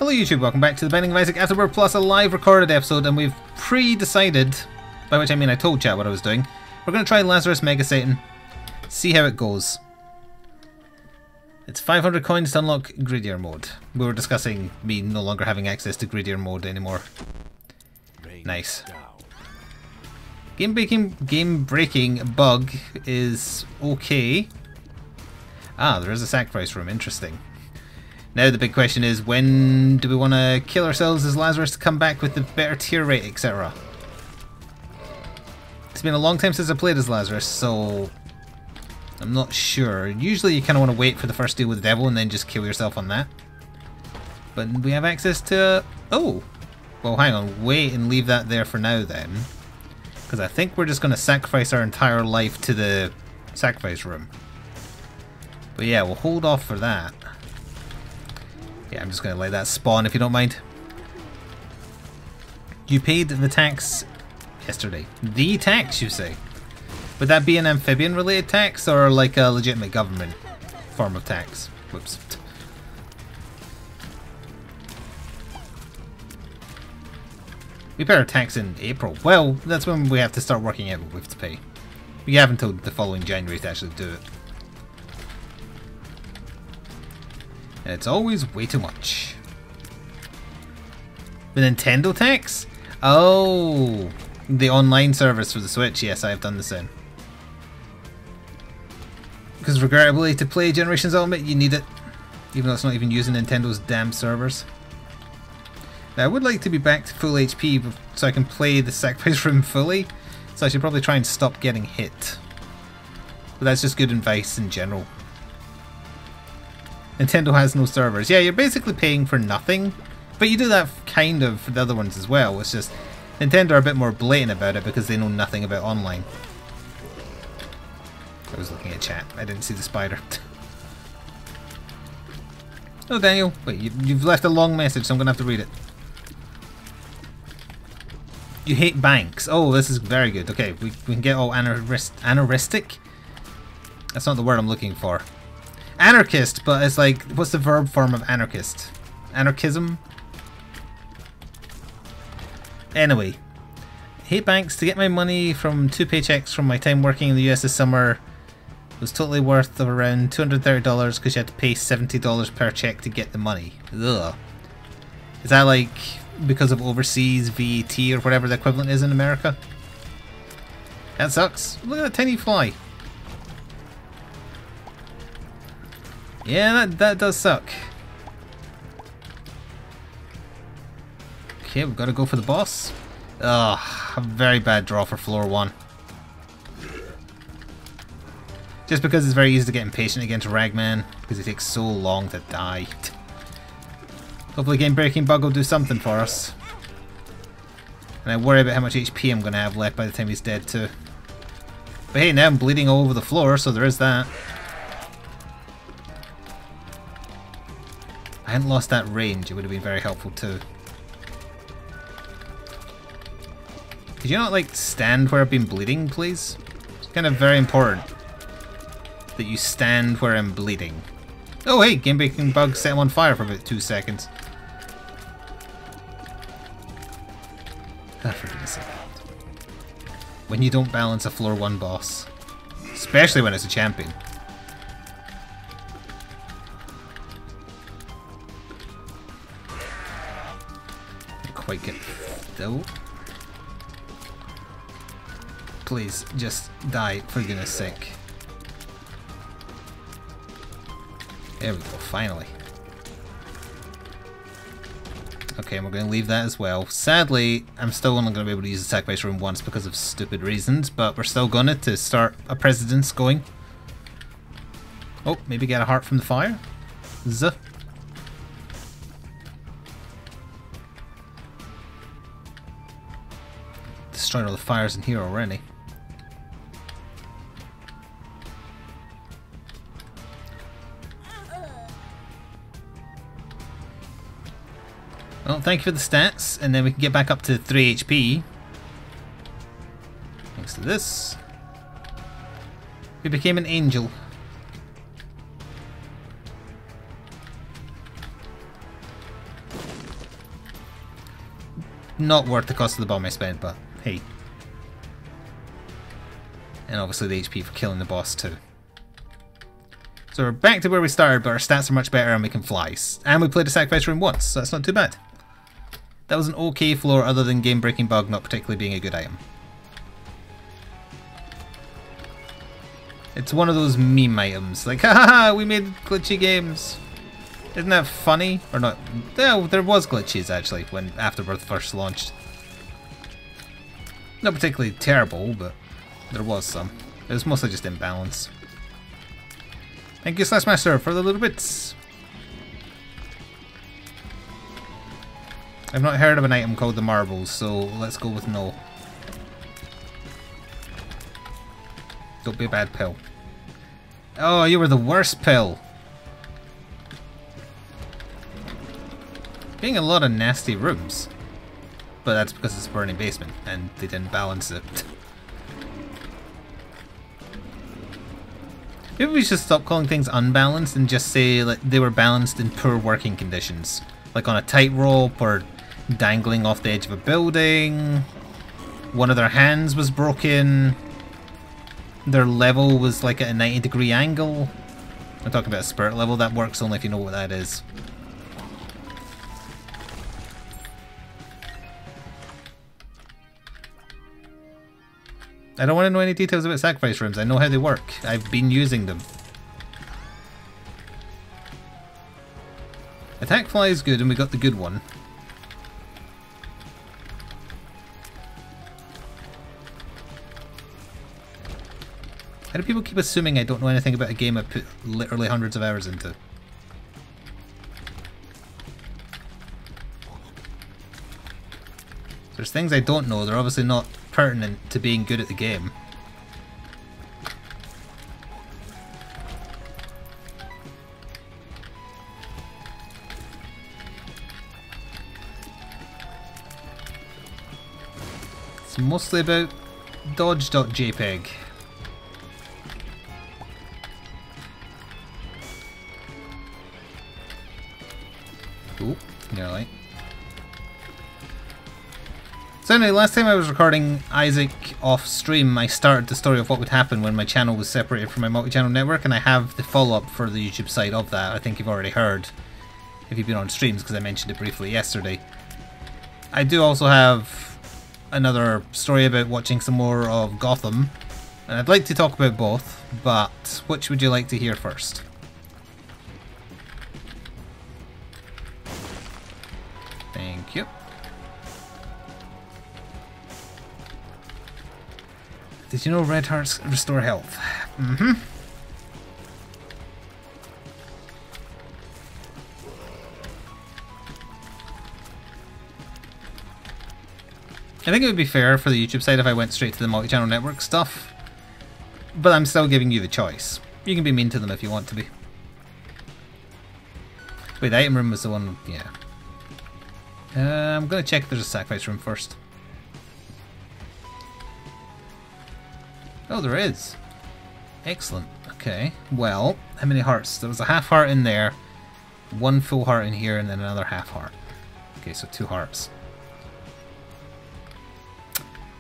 Hello YouTube, welcome back to the Binding of Isaac Afterbirth Plus, a live recorded episode, and we've pre-decided, by which I mean I told chat what I was doing. We're going to try Lazarus Mega Satan, see how it goes. It's 500 coins to unlock Greedier mode. We were discussing me no longer having access to Greedier mode anymore. Nice. Game breaking bug is okay. Ah, there is a sacrifice room, interesting. Now the big question is, when do we want to kill ourselves as Lazarus to come back with the better tier rate, etc. It's been a long time since I played as Lazarus, so I'm not sure. Usually you kind of want to wait for the first deal with the devil and then just kill yourself on that. But we have access to... Oh! Well, hang on. Wait and leave that there for now then. Because I think we're just going to sacrifice our entire life to the sacrifice room. But yeah, we'll hold off for that. Yeah, I'm just going to let that spawn if you don't mind. You paid the tax yesterday. The tax, you say? Would that be an amphibian related tax or like a legitimate government form of tax? Whoops. We pay our tax in April. Well, that's when we have to start working out what we have to pay. We have until the following January to actually do it. And it's always way too much. The Nintendo tax? Oh, the online service for the Switch. Yes, I have done the same. Because regrettably, to play Generations Ultimate, you need it. Even though it's not even using Nintendo's damn servers. Now, I would like to be back to full HP so I can play the sacrifice room fully. So I should probably try and stop getting hit. But that's just good advice in general. Nintendo has no servers. Yeah, you're basically paying for nothing. But you do that kind of for the other ones as well. It's just Nintendo are a bit more blatant about it because they know nothing about online. I was looking at chat. I didn't see the spider. Oh, Daniel. Wait, you've left a long message, so I'm going to have to read it. You hate banks. Oh, this is very good. Okay, we can get all anarchistic? That's not the word I'm looking for. Anarchist, but it's like, what's the verb form of anarchist? Anarchism? Anyway. Hate banks. To get my money from 2 paychecks from my time working in the US this summer was totally worth of around $230 because you had to pay $70 per check to get the money. Ugh. Is that like because of overseas VAT or whatever the equivalent is in America? That sucks. Look at that tiny fly. Yeah, that does suck. Okay, we've got to go for the boss. Ugh, a very bad draw for floor 1. Just because it's very easy to get impatient against Ragman, because it takes so long to die. Hopefully game breaking bug will do something for us. And I worry about how much HP I'm going to have left by the time he's dead too. But hey, now I'm bleeding all over the floor, so there is that. I hadn't lost that range, it would have been very helpful too. Could you not like stand where I've been bleeding, please? It's kind of very important that you stand where I'm bleeding. Oh hey, game breaking bug set him on fire for about 2 seconds. Ah, for goodness sake. When you don't balance a floor 1 boss. Especially when it's a champion. Quite get though. Please just die for goodness sake. There we go, finally. Okay, and we're going to leave that as well. Sadly, I'm still only going to be able to use the sacrifice room once because of stupid reasons, but we're still going to start a precedence going. Oh, maybe get a heart from the fire. Zuh. Destroyed all the fires in here already. Well, thank you for the stats, and then we can get back up to 3 HP. Thanks to this. We became an angel. not worth the cost of the bomb I spent, but hey. And obviously the HP for killing the boss too. So we're back to where we started, but our stats are much better and we can fly. And we played the sacrifice room once, so that's not too bad. That was an okay floor other than game breaking bug not particularly being a good item. It's one of those meme items, like haha, we made glitchy games. Isn't that funny? Or not? No, there was glitches actually when Afterbirth first launched. Not particularly terrible, but there was some. It was mostly just imbalance. Thank you Slashmaster for the little bits. I've not heard of an item called the marbles, so let's go with no. Don't be a bad pill. Oh, you were the worst pill. Getting a lot of nasty rooms. But that's because it's a burning basement and they didn't balance it. Maybe we should stop calling things unbalanced and just say like they were balanced in poor working conditions. Like on a tightrope or dangling off the edge of a building. One of their hands was broken. Their level was like at a 90-degree angle. I'm talking about a spirit level. That works only if you know what that is. I don't want to know any details about sacrifice rooms. I know how they work. I've been using them. Attack fly is good and we got the good one. How do people keep assuming I don't know anything about a game I put literally hundreds of hours into? There's things I don't know, they're obviously not pertinent to being good at the game. It's mostly about dodge.jpg. Ooh, nearly. So anyway, last time I was recording Isaac off stream, I started the story of what would happen when my channel was separated from my multi-channel network, and I have the follow-up for the YouTube side of that. I think you've already heard, if you've been on streams, because I mentioned it briefly yesterday. I do also have another story about watching some more of Gotham, and I'd like to talk about both, but which would you like to hear first? Thank you. Did you know red hearts restore health? Mm-hmm. I think it would be fair for the YouTube side if I went straight to the multi-channel network stuff, but I'm still giving you the choice. You can be mean to them if you want to be. Wait, the item room was the one, yeah. I'm gonna check if there's a sacrifice room first. Oh, there is. Excellent. Okay. Well, how many hearts? There was a half heart in there, one full heart in here, and then another half heart. Okay, so 2 hearts.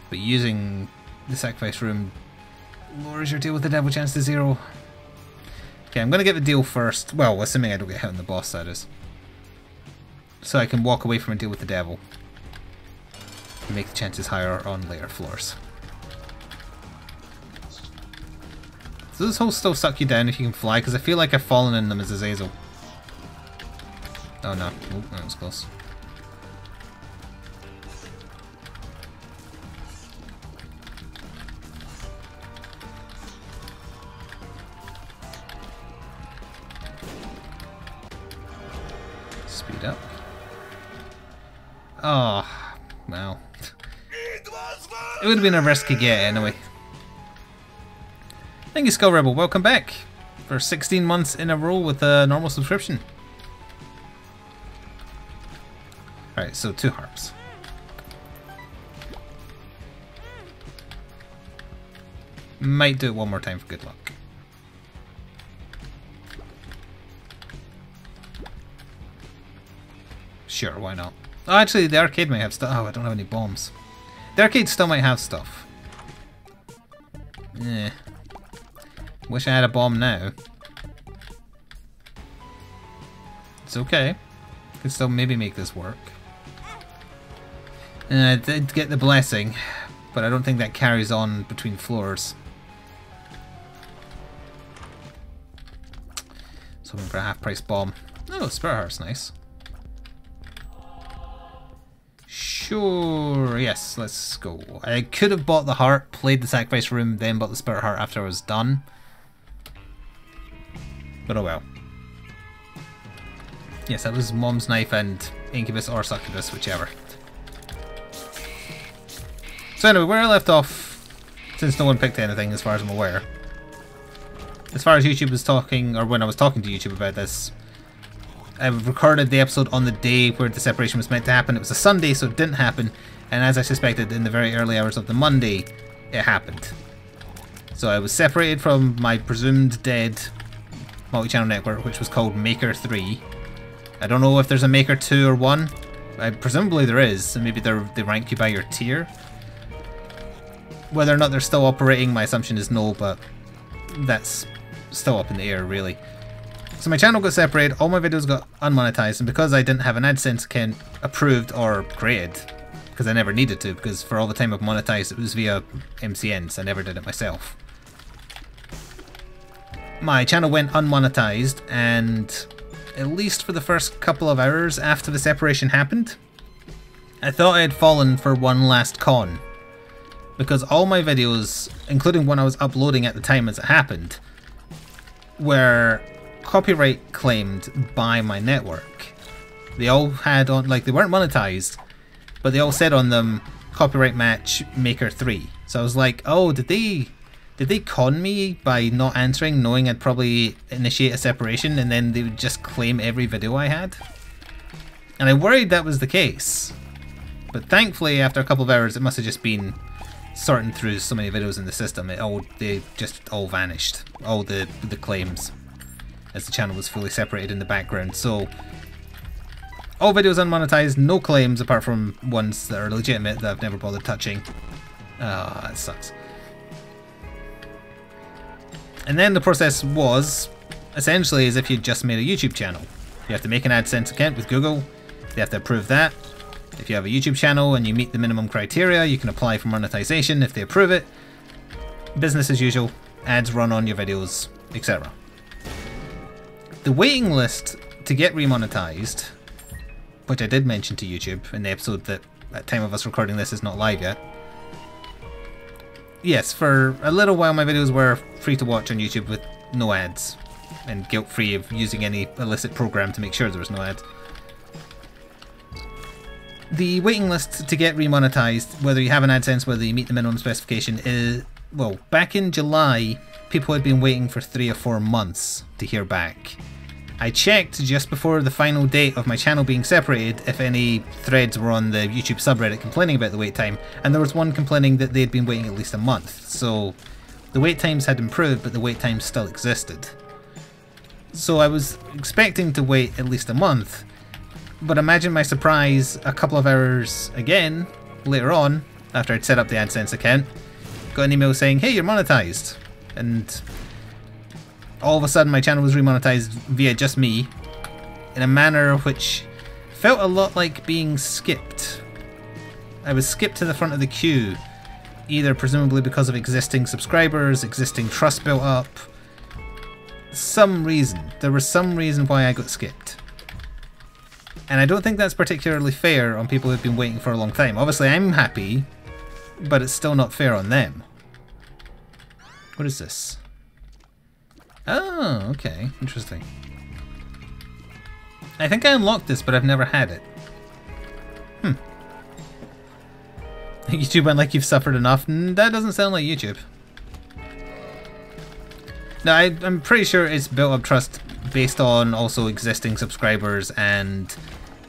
But using the sacrifice room lowers your deal with the devil chance to 0. Okay, I'm gonna get the deal first. Well, assuming I don't get hit on the boss, that is. So I can walk away from a deal with the devil. And make the chances higher on later floors. So this hole still suck you down if you can fly, because I feel like I've fallen in them as Azazel. Oh no. Oh, that was close. Speed up. Oh, wow. It would have been a risky get anyway. Thank you, Skull Rebel. Welcome back for 16 months in a row with a normal subscription. Alright, so 2 harps. Might do it one more time for good luck. Sure, why not? Oh, actually, the arcade might have stuff. Oh, I don't have any bombs. The arcade still might have stuff. Eh. Wish I had a bomb now. It's okay. Could still maybe make this work. I did get the blessing, but I don't think that carries on between floors. So I'm for a half-price bomb. Oh, Spirit Heart's nice. Sure, yes, let's go. I could have bought the heart, played the sacrifice room, then bought the Spirit Heart after I was done. But oh well. Yes, that was Mom's Knife and Incubus or Succubus, whichever. So anyway, where I left off, since no one picked anything as far as I'm aware. As far as YouTube was talking, or when I was talking to YouTube about this, I recorded the episode on the day where the separation was meant to happen. It was a Sunday, so it didn't happen. And as I suspected, in the very early hours of the Monday, it happened. So I was separated from my presumed dead multi-channel network, which was called Maker 3. I don't know if there's a Maker 2 or 1. Presumably there is, so maybe they rank you by your tier. Whether or not they're still operating, my assumption is no, but that's still up in the air, really. So my channel got separated, all my videos got unmonetized, and because I didn't have an AdSense account approved or created, because I never needed to, because for all the time I've monetized it was via MCNs, I never did it myself. My channel went unmonetized, and at least for the first couple of hours after the separation happened, I thought I had fallen for one last con. Because all my videos, including one I was uploading at the time as it happened, were copyright claimed by my network. They all had on, like, they weren't monetized, but they all said on them, copyright match Maker 3. So I was like, oh, did they con me by not answering, knowing I'd probably initiate a separation, and then they would just claim every video I had? And I worried that was the case. But thankfully, after a couple of hours, it must have just been sorting through so many videos in the system. They just all vanished. All the claims, as the channel was fully separated in the background. So all videos unmonetized, no claims apart from ones that are legitimate that I've never bothered touching. Ah, that sucks. And then the process was essentially as if you'd just made a YouTube channel. You have to make an AdSense account with Google. They have to approve that. If you have a YouTube channel and you meet the minimum criteria, you can apply for monetization if they approve it. Business as usual, ads run on your videos, etc. The waiting list to get remonetized, which I did mention to YouTube in the episode that at time of us recording this is not live yet. Yes, for a little while my videos were free to watch on YouTube with no ads, and guilt-free of using any illicit program to make sure there was no ads. The waiting list to get remonetized, whether you have an AdSense, whether you meet the minimum specification, is, well, back in July, people had been waiting for 3 or 4 months to hear back. I checked just before the final date of my channel being separated if any threads were on the YouTube subreddit complaining about the wait time, and there was one complaining that they'd been waiting at least a month. So the wait times had improved, but the wait times still existed. So I was expecting to wait at least a month. But imagine my surprise a couple of hours again, later on, after I'd set up the AdSense account, got an email saying, hey, you're monetized. And all of a sudden my channel was remonetized via just me, in a manner which felt a lot like being skipped. I was skipped to the front of the queue, either presumably because of existing subscribers, existing trust built up. Some reason. There was some reason why I got skipped. And I don't think that's particularly fair on people who've been waiting for a long time. Obviously I'm happy, but it's still not fair on them. What is this? Oh, okay. Interesting. I think I unlocked this, but I've never had it. YouTube went like you've suffered enough. That doesn't sound like YouTube. No, I'm pretty sure it's built up trust based on also existing subscribers and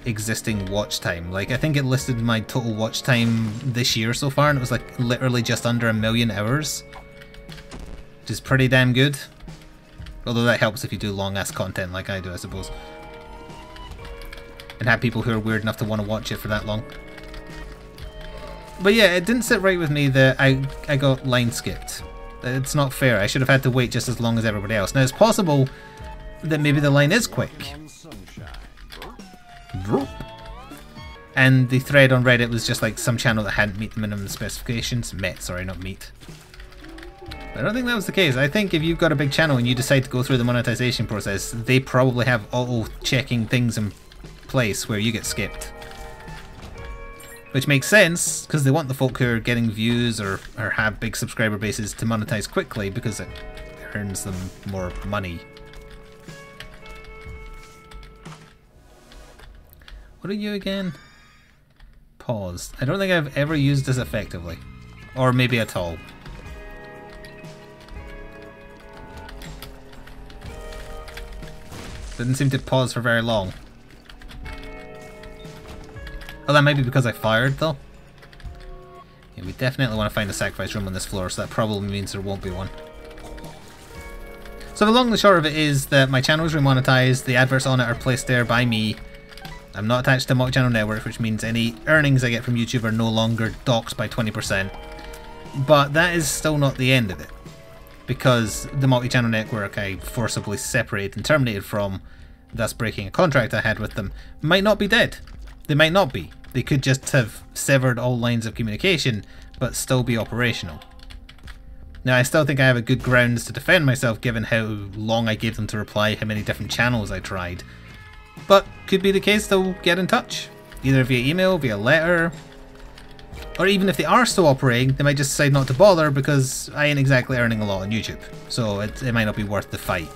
existing watch time. Like, I think it listed my total watch time this year so far, and it was like literally just under 1 million hours. Which is pretty damn good. Although that helps if you do long ass content like I do, I suppose. and have people who are weird enough to want to watch it for that long. But yeah, it didn't sit right with me that I got line skipped. It's not fair. I should have had to wait just as long as everybody else. Now it's possible that maybe the line is quick. And the thread on Reddit was just like some channel that hadn't met the minimum specifications. Sorry, not meet. I don't think that was the case. I think if you've got a big channel and you decide to go through the monetization process, they probably have auto-checking things in place where you get skipped. Which makes sense, because they want the folk who are getting views or have big subscriber bases to monetize quickly, because it earns them more money. What are you again? Pause. I don't think I've ever used this effectively. Or maybe at all. Didn't seem to pause for very long. Oh, that might be because I fired, though. Yeah, we definitely want to find a sacrifice room on this floor, so that probably means there won't be one. So the long and the short of it is that my channel is remonetized, the adverts on it are placed there by me. I'm not attached to a multi-channel network, which means any earnings I get from YouTube are no longer docked by 20%. But that is still not the end of it. Because the multi-channel network I forcibly separated and terminated from, thus breaking a contract I had with them, might not be dead. They might not be. They could just have severed all lines of communication, but still be operational. Now, I still think I have a good grounds to defend myself given how long I gave them to reply, how many different channels I tried. But could be the case they'll get in touch. Either via email, via letter, or even if they are still operating, they might just decide not to bother because I ain't exactly earning a lot on YouTube. So it might not be worth the fight.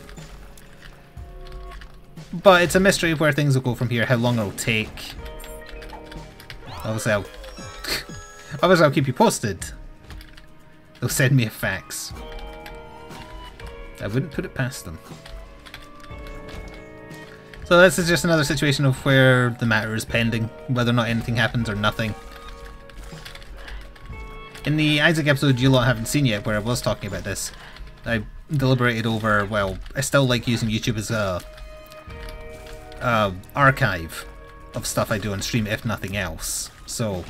But it's a mystery of where things will go from here, how long it'll take. Obviously I'll keep you posted. They'll send me a fax. I wouldn't put it past them. So this is just another situation of where the matter is pending, whether or not anything happens or nothing. In the Isaac episode you lot haven't seen yet, where I was talking about this, I deliberated over, well, I still like using YouTube as a archive of stuff I do on stream, if nothing else. So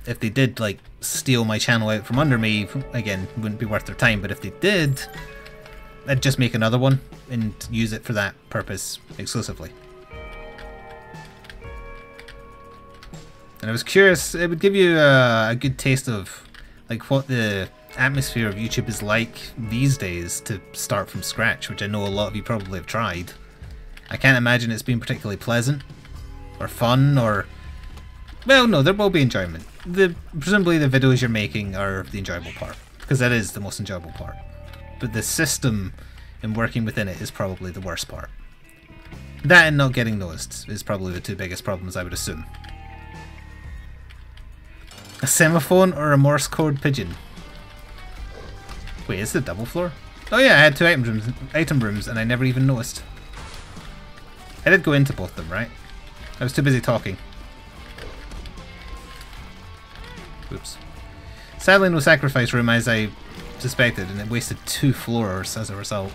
if they did like steal my channel out from under me, again, it wouldn't be worth their time, but if they did, I'd just make another one and use it for that purpose exclusively. And I was curious, it would give you a good taste of like what the atmosphere of YouTube is like these days to start from scratch, which I know a lot of you probably have tried. I can't imagine it's been particularly pleasant or fun or... well, no, there will be enjoyment. Presumably the videos you're making are the enjoyable part, because that is the most enjoyable part. But the system and working within it is probably the worst part. That and not getting noticed is probably the two biggest problems, I would assume. A semaphone or a Morse code pigeon? Wait, is it double floor? Oh yeah, I had two item rooms and I never even noticed. I did go into both of them, right? I was too busy talking. Oops. Sadly no sacrifice room as I suspected, and it wasted 2 floors as a result.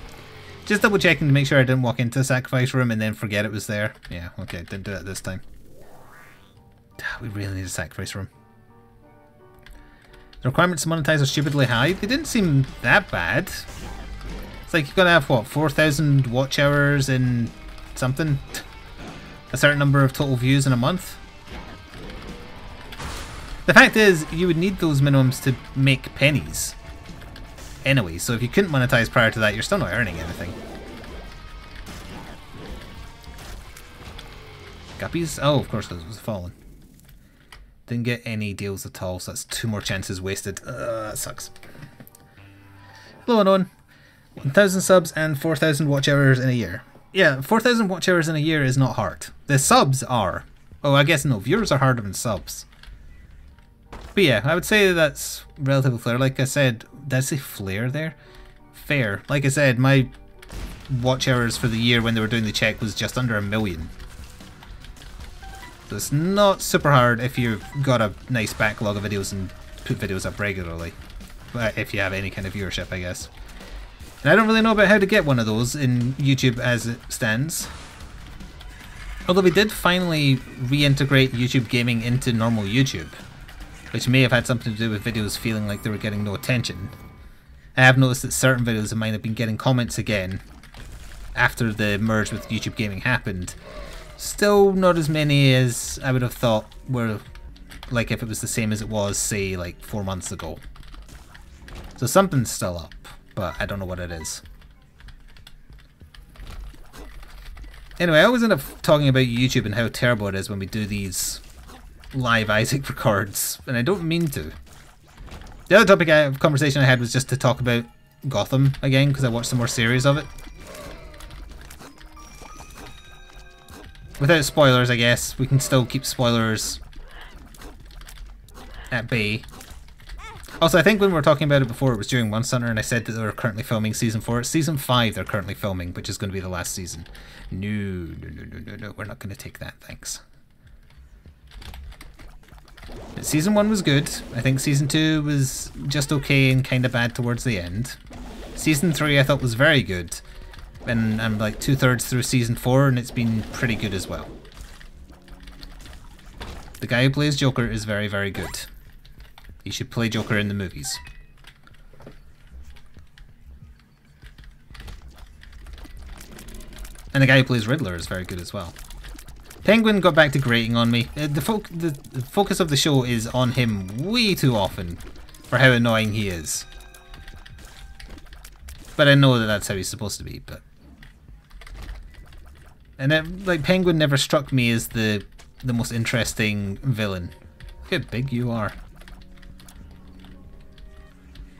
Just double checking to make sure I didn't walk into the sacrifice room and then forget it was there. Yeah, okay, didn't do that this time. We really need a sacrifice room. The requirements to monetize are stupidly high. They didn't seem that bad. It's like you've got to have, what, 4,000 watch hours in something? A certain number of total views in a month? The fact is, you would need those minimums to make pennies. Anyway, so if you couldn't monetize prior to that, you're still not earning anything. Guppies? Oh, of course, those was fallen. Didn't get any deals at all, so that's 2 more chances wasted. That sucks. Hello, Unknown. 1,000 subs and 4,000 watch hours in a year. Yeah, 4,000 watch hours in a year is not hard. The subs are. Oh, I guess no, viewers are harder than subs. But yeah, I would say that's relatively fair. Like I said, did I say flare there? Fair. Like I said, my watch hours for the year when they were doing the check was just under 1 million. So it's not super hard if you've got a nice backlog of videos and put videos up regularly. If you have any kind of viewership, I guess. And I don't really know about how to get one of those in YouTube as it stands. Although we did finally reintegrate YouTube gaming into normal YouTube, which may have had something to do with videos feeling like they were getting no attention. I have noticed that certain videos of mine have been getting comments again after the merge with YouTube gaming happened. Still not as many as I would have thought were like if it was the same as it was, say, like 4 months ago. So something's still up, but I don't know what it is. Anyway, I always end up talking about YouTube and how terrible it is when we do these live Isaac records, and I don't mean to. The other topic conversation I had was just to talk about Gotham again, because I watched some more series of it. Without spoilers, I guess. We can still keep spoilers at bay. Also, I think when we were talking about it before, it was during Monster Hunter, and I said that they were currently filming Season 4. It's Season 5 they're currently filming, which is going to be the last season. No, we're not going to take that, thanks. But Season 1 was good. I think Season 2 was just okay and kind of bad towards the end. Season 3 I thought was very good. And I'm like 2/3 through Season 4 and it's been pretty good as well. The guy who plays Joker is very, very good. He should play Joker in the movies. And the guy who plays Riddler is very good as well. Penguin got back to grating on me. The focus of the show is on him way too often for how annoying he is. But I know that that's how he's supposed to be. But like Penguin never struck me as the most interesting villain. Look how big you are.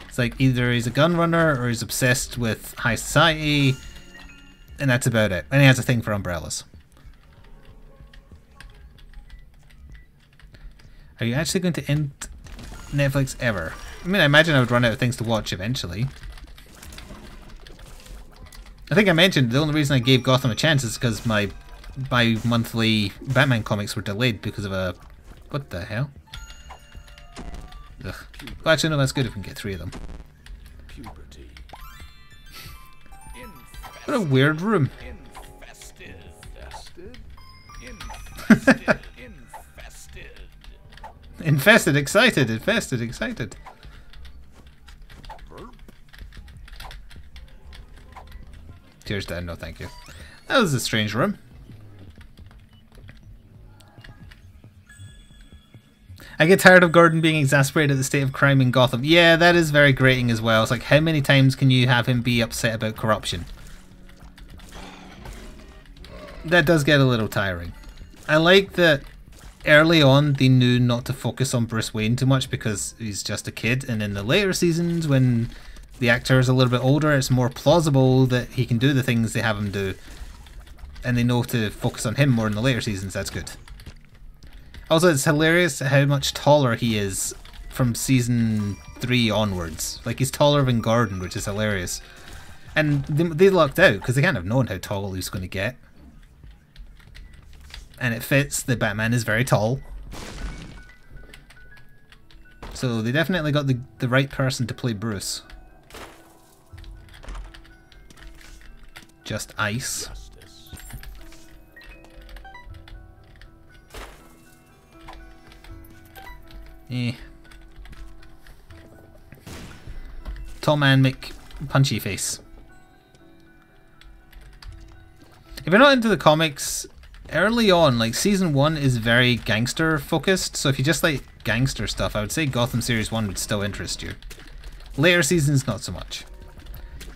It's like either he's a gun runner or he's obsessed with high society, and that's about it. And he has a thing for umbrellas. Are you actually going to end Netflix ever? I mean, I imagine I would run out of things to watch eventually. I think I mentioned the only reason I gave Gotham a chance is because my bi-monthly Batman comics were delayed because of a... What the hell? Ugh. Well, actually, no, that's good if we can get 3 of them. Puberty. What a weird room. Infested. Infested. Infested, excited, infested, excited. Tears down, no thank you. That was a strange room. I get tired of Gordon being exasperated at the state of crime in Gotham. Yeah, that is very grating as well. It's like, how many times can you have him be upset about corruption? That does get a little tiring. I like that early on they knew not to focus on Bruce Wayne too much because he's just a kid, and in the later seasons when the actor is a little bit older, it's more plausible that he can do the things they have him do, and they know to focus on him more in the later seasons. That's good. Also, it's hilarious how much taller he is from season 3 onwards. Like, he's taller than Gordon, which is hilarious. And they lucked out because they can't have known how tall he was going to get. And it fits that Batman is very tall. So they definitely got the right person to play Bruce. Just ice. Eh. Tall man make punchy face. If you're not into the comics, early on, like season 1 is very gangster focused, so if you just like gangster stuff, I would say Gotham Series 1 would still interest you. Later seasons, not so much.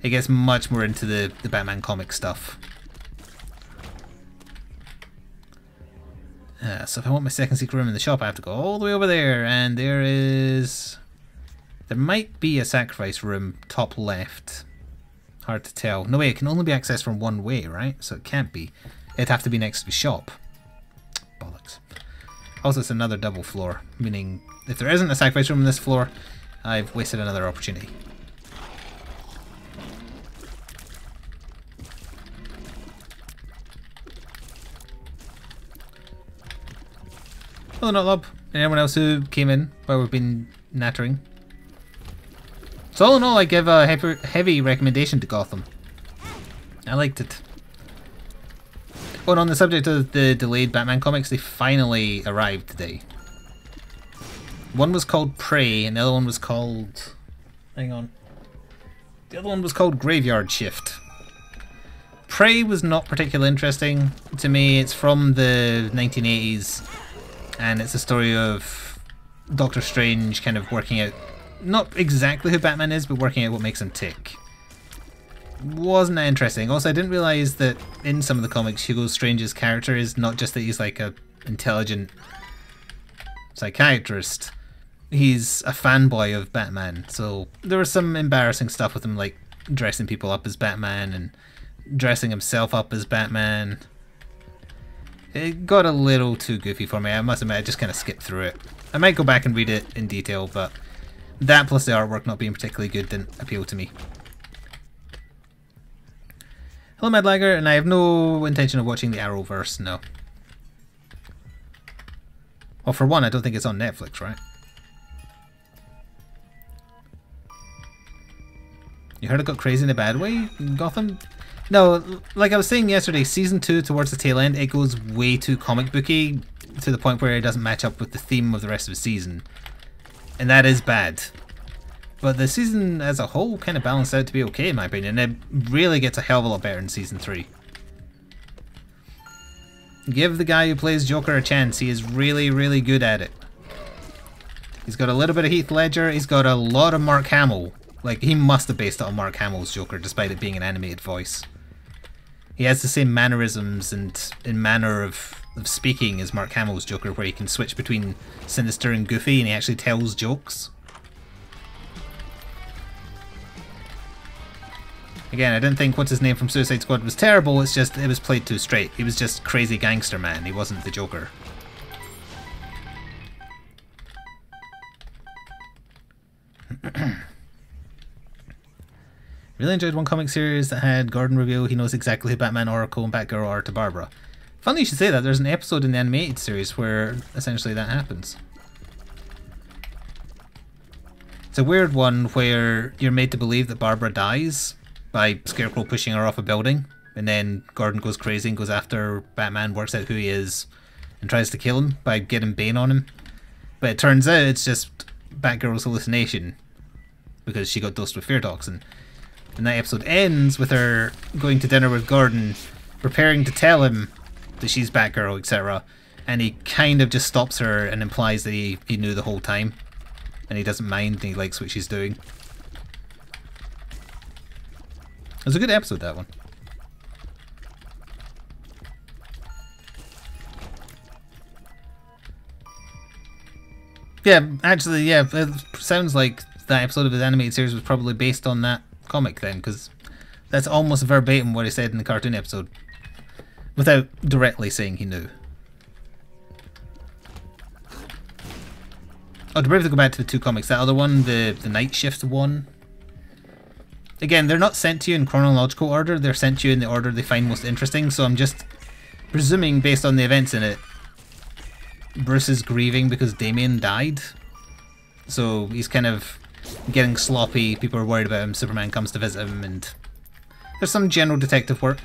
It gets much more into the Batman comic stuff. So if I want my second secret room in the shop, I have to go all the way over there, and there might be a sacrifice room top left. Hard to tell. No way, it can only be accessed from one way, right? So it can't be. It'd have to be next to the shop. Bollocks. Also, it's another double floor, meaning if there isn't a sacrifice room on this floor, I've wasted another opportunity. Hello, Notlob. And anyone else who came in while we've been nattering. So all in all, I give a heavy recommendation to Gotham. I liked it. Oh, and on the subject of the delayed Batman comics, they finally arrived today. One was called Prey, and the other one was called... Hang on. The other one was called Graveyard Shift. Prey was not particularly interesting to me. It's from the 1980s, and it's a story of Doctor Strange kind of working out, not exactly who Batman is, but working out what makes him tick. Wasn't that interesting. Also, I didn't realise that in some of the comics, Hugo Strange's character is not just that he's like a intelligent psychiatrist. He's a fanboy of Batman. So there was some embarrassing stuff with him, like dressing people up as Batman and dressing himself up as Batman. It got a little too goofy for me. I must admit, I just kind of skipped through it. I might go back and read it in detail, but that plus the artwork not being particularly good didn't appeal to me. Hello, Mad Lagger, and I have no intention of watching the Arrowverse, no. Well, for one, I don't think it's on Netflix, right? You heard it got crazy in a bad way in Gotham? No, like I was saying yesterday, Season 2, towards the tail end, it goes way too comic booky to the point where it doesn't match up with the theme of the rest of the season. And that is bad. But the season as a whole kind of balanced out to be okay in my opinion. It really gets a hell of a lot better in Season 3. Give the guy who plays Joker a chance. He is really, really good at it. He's got a little bit of Heath Ledger. He's got a lot of Mark Hamill. Like, he must have based it on Mark Hamill's Joker, despite it being an animated voice. He has the same mannerisms and manner of speaking as Mark Hamill's Joker, where he can switch between sinister and goofy, and he actually tells jokes. Again, I didn't think what's his name from Suicide Squad was terrible, it's just it was played too straight. He was just crazy gangster man, he wasn't the Joker. Really enjoyed one comic series that had Gordon reveal he knows exactly who Batman, Oracle, and Batgirl are to Barbara. Funny you should say that, there's an episode in the animated series where essentially that happens. It's a weird one where you're made to believe that Barbara dies by Scarecrow pushing her off a building, and then Gordon goes crazy and goes after Batman, works out who he is, and tries to kill him by getting Bane on him. But it turns out it's just Batgirl's hallucination, because she got dosed with fear toxin. And that episode ends with her going to dinner with Gordon, preparing to tell him that she's Batgirl, etc. And he kind of just stops her and implies that he knew the whole time. And he doesn't mind and he likes what she's doing. It was a good episode, that one. Yeah, actually, yeah, it sounds like that episode of his animated series was probably based on that comic then, because that's almost verbatim what he said in the cartoon episode, without directly saying he knew. Oh, to briefly go back to the two comics, that other one, the Night Shift one, again, they're not sent to you in chronological order, they're sent to you in the order they find most interesting, so I'm just presuming, based on the events in it, Bruce is grieving because Damian died, so he's kind of getting sloppy, people are worried about him, Superman comes to visit him, and there's some general detective work.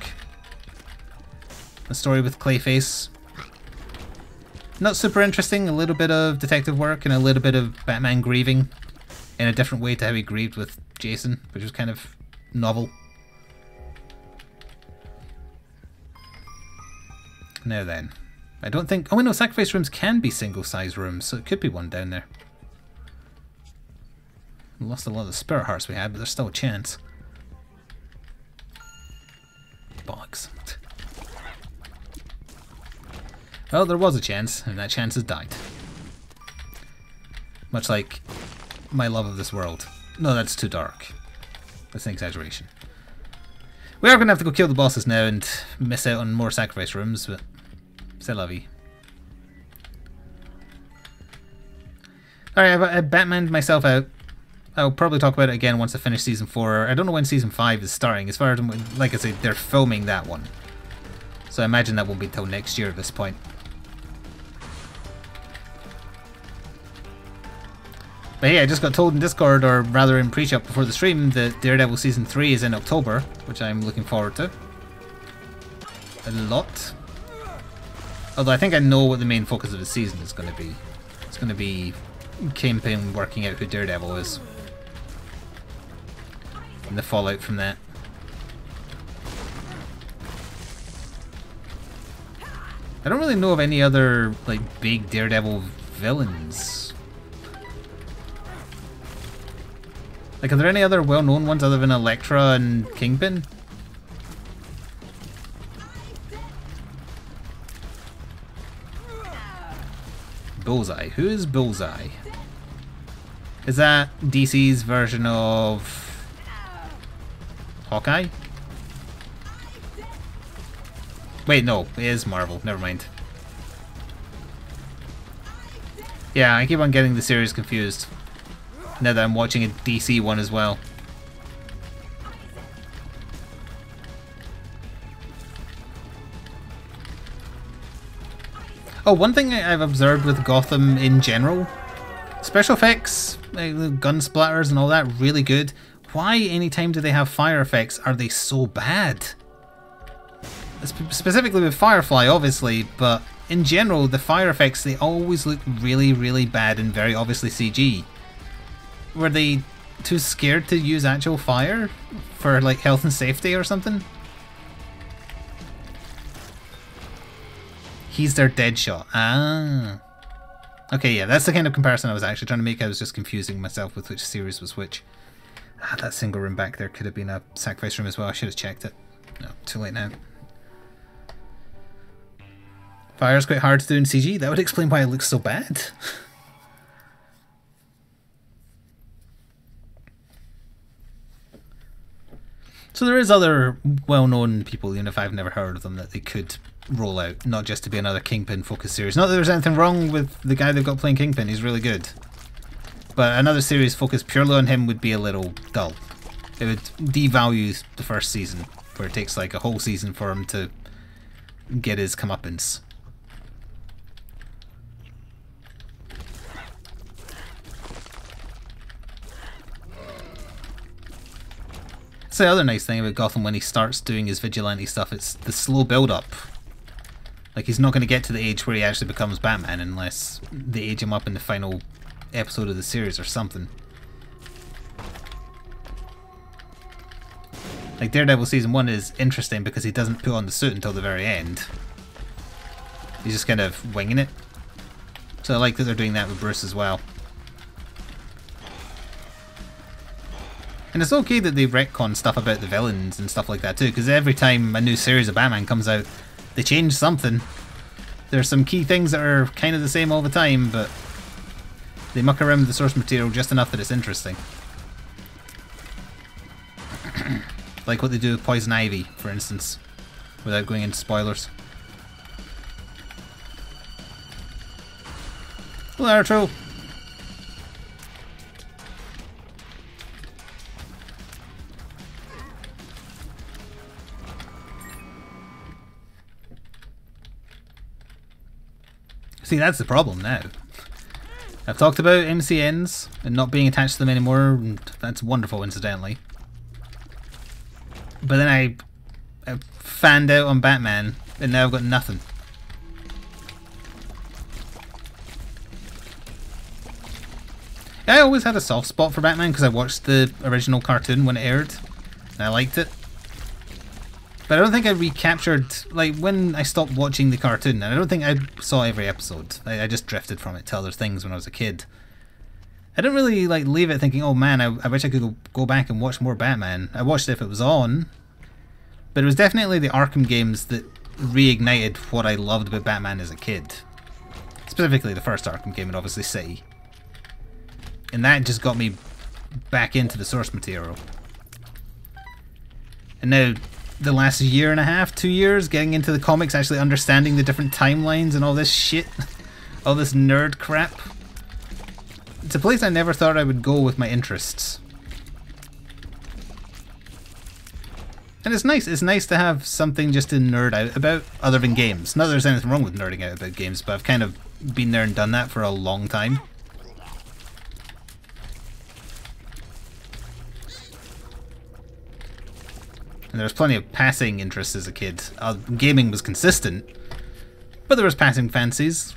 A story with Clayface. Not super interesting, a little bit of detective work and a little bit of Batman grieving in a different way to how he grieved with Jason, which was kind of novel. Now then, I don't think... Oh, no, sacrifice rooms can be single-size rooms, so it could be one down there. We lost a lot of the spirit hearts we had, but there's still a chance. Bollocks. Well, there was a chance, and that chance has died. Much like my love of this world. No, that's too dark. That's an exaggeration. We are going to have to go kill the bosses now and miss out on more sacrifice rooms, but c'est la vie. Alright, I've Batmaned myself out. I'll probably talk about it again once I finish Season 4. I don't know when Season 5 is starting. As far as, like I said, they're filming that one. So I imagine that won't be until next year at this point. But hey, I just got told in Discord, or rather in pre-shop before the stream, that Daredevil Season 3 is in October, which I'm looking forward to. A lot. Although I think I know what the main focus of the season is going to be. It's going to be Kingpin working out who Daredevil is. And the fallout from that. I don't really know of any other like big Daredevil villains. Like, are there any other well-known ones other than Elektra and Kingpin? Bullseye. Who is Bullseye? Is that DC's version of Hawkeye? Wait, no, it is Marvel. Never mind. Yeah, I keep on getting the series confused now that I'm watching a DC one as well. Oh, one thing I've observed with Gotham in general, special effects, like the gun splatters and all that, really good. Why anytime do they have fire effects are they so bad? Specifically with Firefly, obviously, but in general, the fire effects, they always look really, really bad and very obviously CG. Were they too scared to use actual fire for like health and safety or something? He's their Deadshot. Ah. Okay, yeah, that's the kind of comparison I was actually trying to make. I was just confusing myself with which series was which. Ah, that single room back there could have been a sacrifice room as well. I should have checked it. No, too late now. Fire's quite hard to do in CG. That would explain why it looks so bad. So there is other well-known people, even if I've never heard of them, that they could roll out, not just to be another Kingpin focused series. Not that there's anything wrong with the guy they've got playing Kingpin, he's really good. But another series focused purely on him would be a little dull. It would devalue the first season, where it takes like a whole season for him to get his comeuppance. That's the other nice thing about Gotham when he starts doing his vigilante stuff, it's the slow build-up. Like, he's not going to get to the age where he actually becomes Batman unless they age him up in the final episode of the series or something. Like, Daredevil Season 1 is interesting because he doesn't put on the suit until the very end. He's just kind of winging it. So I like that they're doing that with Bruce as well. And it's okay that they retcon stuff about the villains and stuff like that too, because every time a new series of Batman comes out, they change something. There's some key things that are kind of the same all the time, but they muck around with the source material just enough that it's interesting. Like what they do with Poison Ivy, for instance, without going into spoilers. Hello, Artro. See, that's the problem now. I've talked about MCNs and not being attached to them anymore, and that's wonderful, incidentally. But then I fanned out on Batman, and now I've got nothing. I always had a soft spot for Batman because I watched the original cartoon when it aired, and I liked it. But I don't think I recaptured, like, when I stopped watching the cartoon, and I don't think I saw every episode. I just drifted from it to other things when I was a kid. I didn't really, like, leave it thinking, oh man, I wish I could go back and watch more Batman. I watched it if it was on, but it was definitely the Arkham games that reignited what I loved about Batman as a kid. Specifically the first Arkham game, and obviously City. And that just got me back into the source material. And now, the last year and a half, 2 years, getting into the comics, actually understanding the different timelines and all this shit, all this nerd crap. It's a place I never thought I would go with my interests. And it's nice to have something just to nerd out about, other than games. Not that there's anything wrong with nerding out about games, but I've kind of been there and done that for a long time. And there was plenty of passing interests as a kid. Gaming was consistent, But there was passing fancies.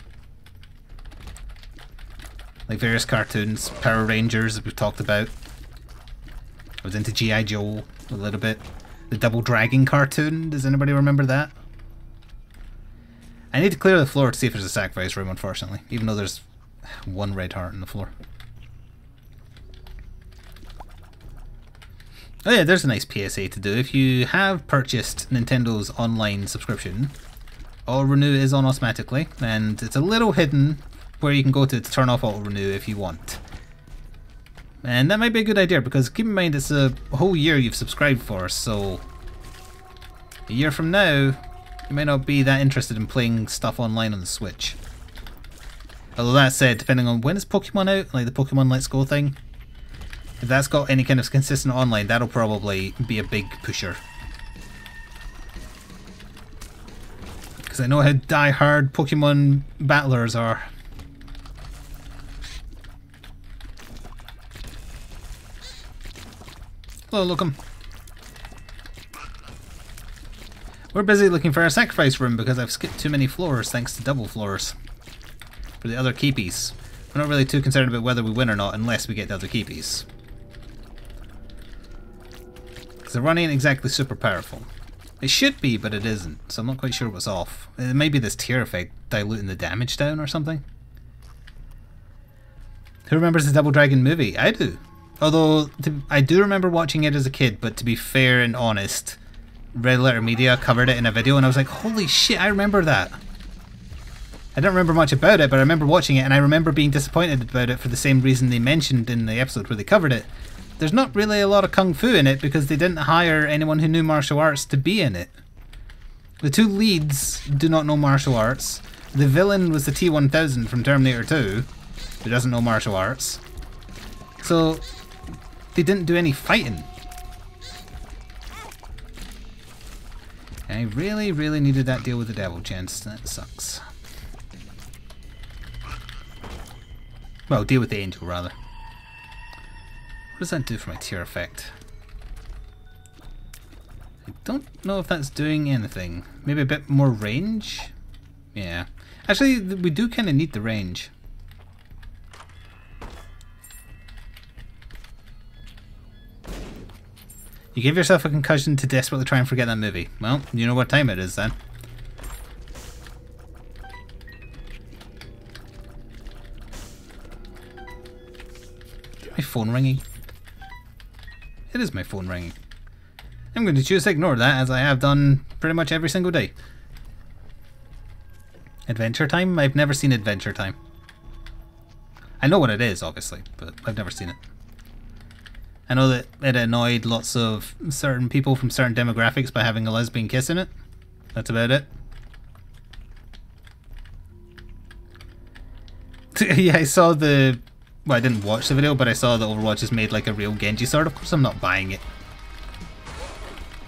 Like various cartoons, Power Rangers that we've talked about. I was into G.I. Joe a little bit. The Double Dragon cartoon, does anybody remember that? I need to clear the floor to see if there's a sacrifice room, unfortunately. Even though there's one red heart on the floor. Oh yeah, there's a nice PSA to do. If you have purchased Nintendo's online subscription, Auto Renew is on automatically, and it's a little hidden where you can go to turn off Auto Renew if you want. And that might be a good idea, because keep in mind it's a whole year you've subscribed for, so a year from now you may not be that interested in playing stuff online on the Switch. Although that said, depending on when is Pokemon out, like the Pokemon Let's Go thing, if that's got any kind of consistent online, that'll probably be a big pusher. Because I know how die-hard Pokemon battlers are. Hello, Locum. We're busy looking for our sacrifice room because I've skipped too many floors thanks to double floors. For the other keepies. We're not really too concerned about whether we win or not unless we get the other keepies. Because the run ain't exactly super powerful. It should be, but it isn't, so I'm not quite sure what's off. It may be this tier effect diluting the damage down or something. Who remembers the Double Dragon movie? I do. Although, I do remember watching it as a kid, but to be fair and honest, Red Letter Media covered it in a video and I was like, holy shit, I remember that. I don't remember much about it, but I remember watching it and I remember being disappointed about it for the same reason they mentioned in the episode where they covered it. There's not really a lot of kung fu in it because they didn't hire anyone who knew martial arts to be in it. The two leads do not know martial arts. The villain was the T-1000 from Terminator 2, who doesn't know martial arts. So they didn't do any fighting. I really, really needed that deal with the devil chance. That sucks. Well, deal with the angel, rather. What does that do for my tier effect? I don't know if that's doing anything. Maybe a bit more range? Yeah. Actually, we do kind of need the range. You gave yourself a concussion to desperately try and forget that movie. Well, you know what time it is then. Is my phone ringing? It is my phone ringing. I'm going to choose to ignore that, as I have done pretty much every single day. Adventure Time? I've never seen Adventure Time. I know what it is, obviously, but I've never seen it. I know that it annoyed lots of certain people from certain demographics by having a lesbian kiss in it. That's about it. Yeah, I saw the... Well, I didn't watch the video, but I saw that Overwatch has made like a real Genji sword. Of course I'm not buying it.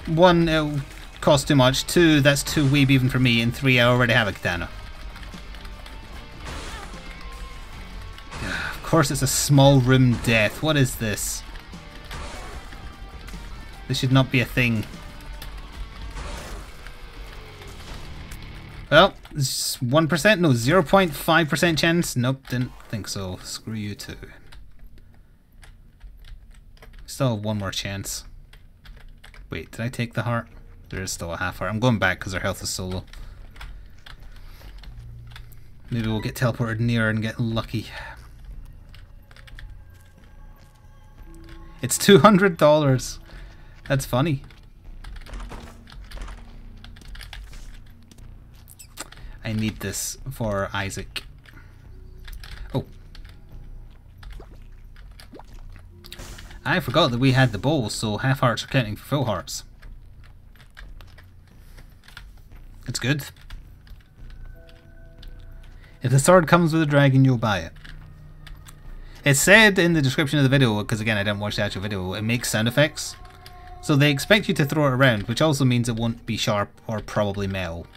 One, it'll cost too much. Two, that's too weeb even for me. And three, I already have a katana. Of course it's a small room death. What is this? This should not be a thing. Well, it's 1%? No, 0.5% chance? Nope, didn't think so. Screw you too. Still have one more chance. Wait, did I take the heart? There is still a half heart. I'm going back because our health is so low. Maybe we'll get teleported nearer and get lucky. It's $200. That's funny. I need this for Isaac. Oh. I forgot that we had the bowls, so half hearts are counting for full hearts. It's good. If the sword comes with a dragon, you'll buy it. It said in the description of the video, because again I didn't watch the actual video, it makes sound effects. So they expect you to throw it around, which also means it won't be sharp or probably metal.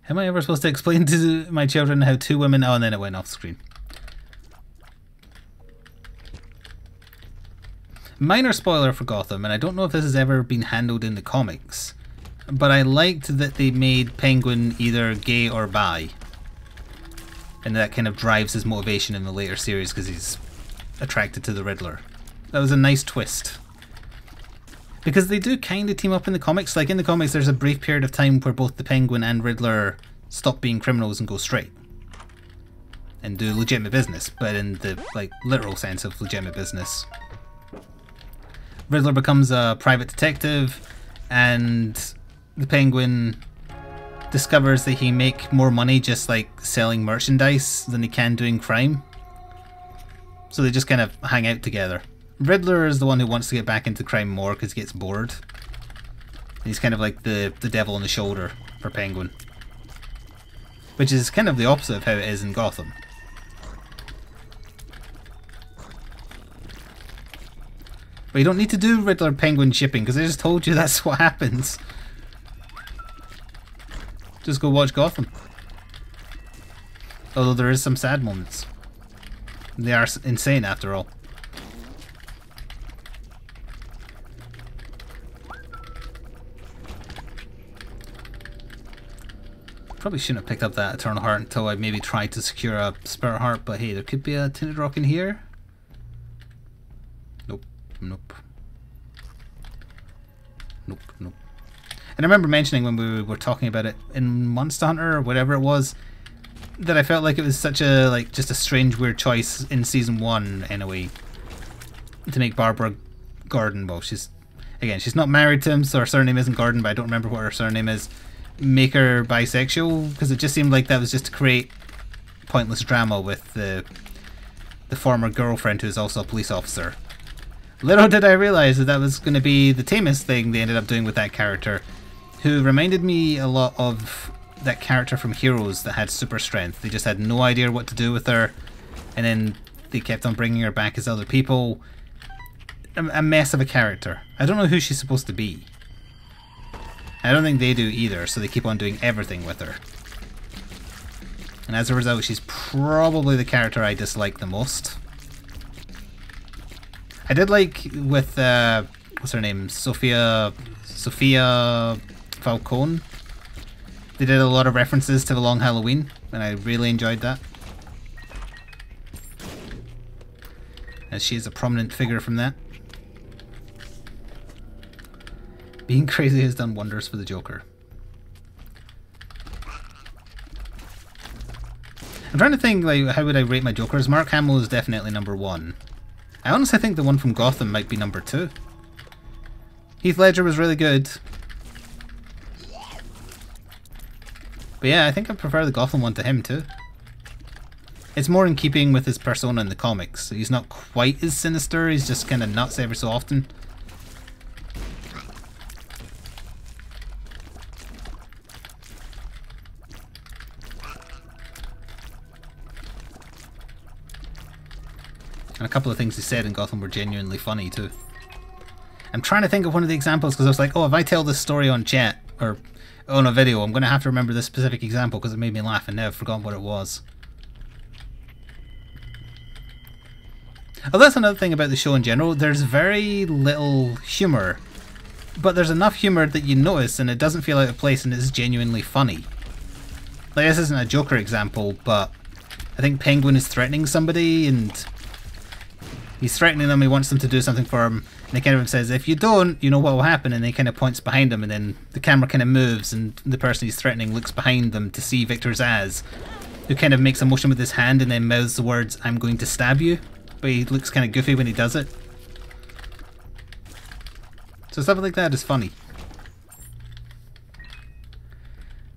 Am I ever supposed to explain to my children how two women... Oh, and then it went off screen. Minor spoiler for Gotham, and I don't know if this has ever been handled in the comics, but I liked that they made Penguin either gay or bi. And that kind of drives his motivation in the later series because he's attracted to the Riddler. That was a nice twist. Because they do kind of team up in the comics. Like in the comics there's a brief period of time where both the Penguin and Riddler stop being criminals and go straight. And do legitimate business, but in the like literal sense of legitimate business. Riddler becomes a private detective and the Penguin discovers that he can make more money just like selling merchandise than he can doing crime. So they just kind of hang out together. Riddler is the one who wants to get back into crime more because he gets bored. He's kind of like the devil on the shoulder for Penguin. Which is kind of the opposite of how it is in Gotham. But you don't need to do Riddler Penguin shipping because I just told you that's what happens. Just go watch Gotham. Although there is some sad moments. They are insane after all. Probably shouldn't have picked up that Eternal Heart until I maybe tried to secure a Spirit Heart, but hey, there could be a Tinted Rock in here. Nope, nope. Nope, nope. And I remember mentioning when we were talking about it in Monster Hunter or whatever it was, that I felt like it was such a, like, just a strange weird choice in Season 1 anyway, to make Barbara Gordon, well she's not married to him, so her surname isn't Gordon, but I don't remember what her surname is, make her bisexual, because it just seemed like that was just to create pointless drama with the former girlfriend who's also a police officer. Little did I realise that that was going to be the tamest thing they ended up doing with that character, who reminded me a lot of that character from Heroes that had super strength. They just had no idea what to do with her, and then they kept on bringing her back as other people. A mess of a character. I don't know who she's supposed to be. I don't think they do either, so they keep on doing everything with her. And as a result, she's probably the character I dislike the most. I did like with, what's her name? Sophia Falcone. They did a lot of references to The Long Halloween, and I really enjoyed that. As she is a prominent figure from that. Being crazy has done wonders for the Joker. I'm trying to think, like, how would I rate my Jokers? Mark Hamill is definitely number 1. I honestly think the one from Gotham might be number 2. Heath Ledger was really good. But yeah, I think I prefer the Gotham one to him too. It's more in keeping with his persona in the comics. He's not quite as sinister, he's just kind of nuts every so often. And a couple of things he said in Gotham were genuinely funny too. I'm trying to think of one of the examples because I was like, oh, if I tell this story on chat or on a video, I'm going to have to remember this specific example because it made me laugh and now I've forgotten what it was. Oh, that's another thing about the show in general. There's very little humour, but there's enough humour that you notice and it doesn't feel out of place and it's genuinely funny. Like, this isn't a Joker example, but I think Penguin is threatening somebody and he's threatening them, he wants them to do something for him, and he kind of says, if you don't, you know what will happen, and he kind of points behind him, and then the camera kind of moves, and the person he's threatening looks behind them to see Victor Zsasz, who kind of makes a motion with his hand and then mouths the words, I'm going to stab you, but he looks kind of goofy when he does it. So stuff like that is funny.